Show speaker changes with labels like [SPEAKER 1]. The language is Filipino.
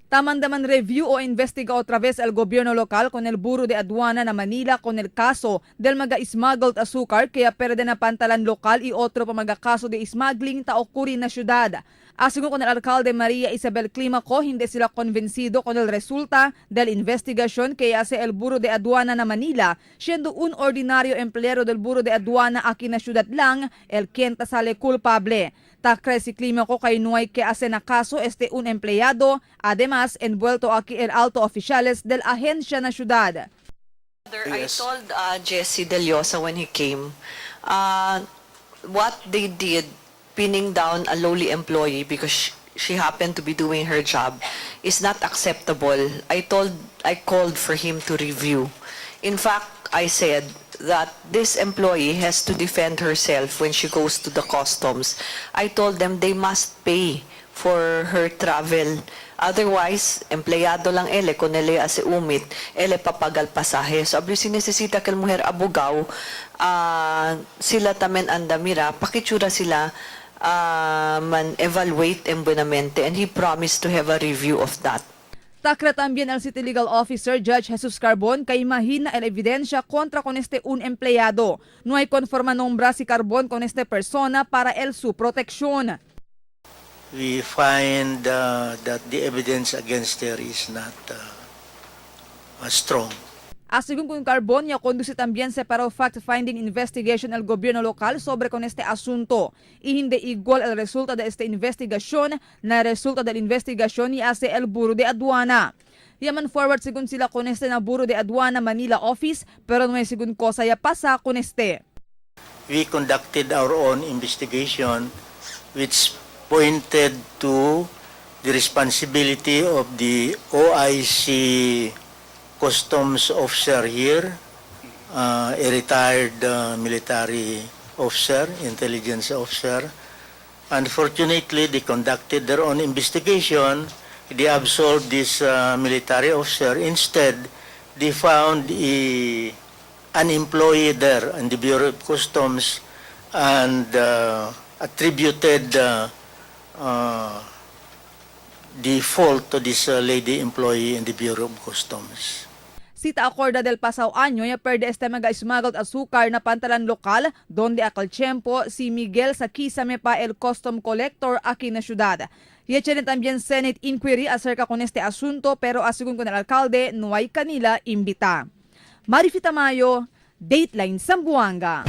[SPEAKER 1] Tamandaman review o investiga otra vez el gobierno local con el Buro de Aduana na Manila con el caso del mga-smuggled azúcar kaya perde na pantalan lokal y otro pa mga-kaso de smuggling ta okuri na syudad. Asigon con el alcalde Maria Isabel Climaco, hindi sila konbensido con el resulta del investigasyon que hace el Buro de Aduana na Manila, siendo un ordinario empleyado del Buro de Aduana aquí na syudad lang, el quien sale culpable. Takre si Climaco kay nuay que hace na caso un empleado, además envuelto aquí el alto oficiales del ahensya na syudad.
[SPEAKER 2] I told Jesse Deliosa when he came, what they did, pinning down a lowly employee because she happened to be doing her job, is not acceptable. I called for him to review. In fact, I said that this employee has to defend herself when she goes to the customs. I told them they must pay for her travel. Otherwise, empleyado lang ele, kung ele ase umit, ele papagal pasahe. So, abli sinesesita kel mujer abogaw, sila tamen andamira, pakitsura sila man evaluate en buenamente, and he promised to have a review of that.
[SPEAKER 1] Takra también el City Legal Officer Judge Jesus Carbon kay mahina el evidencia contra con un empleado. No hay conforma nombra si Carbon con persona para el su protección.
[SPEAKER 3] We find that the evidence against her is not strong.
[SPEAKER 1] Asigun con Carbon, ya conduce también separado fact-finding investigation el gobierno local sobre con asunto. Y hindi igual el resulta de investigación na resulta del investigación y hace el Buro de Aduana. Yaman forward sigun sila con na Buro de Aduana Manila office, pero no may sigun cosa ya pasa con
[SPEAKER 3] We conducted our own investigation which pointed to the responsibility of the OIC customs officer here, a retired military officer, intelligence officer. Unfortunately, they conducted their own investigation. They absolved this military officer. Instead, they found an employee there in the Bureau of Customs and attributed the fault to this lady employee in the Bureau of Customs.
[SPEAKER 1] Sita acorda del pasado año ya perde mga-smuggled azúcar na pantalan lokal donde akal tiempo si Miguel sa kisame pa el custom collector aquí na syudad. Yechen también Senate inquiry acerca con asunto pero asigun con el alcalde no hay kanila imbita. Marifita Mayo, Dateline Zamboanga.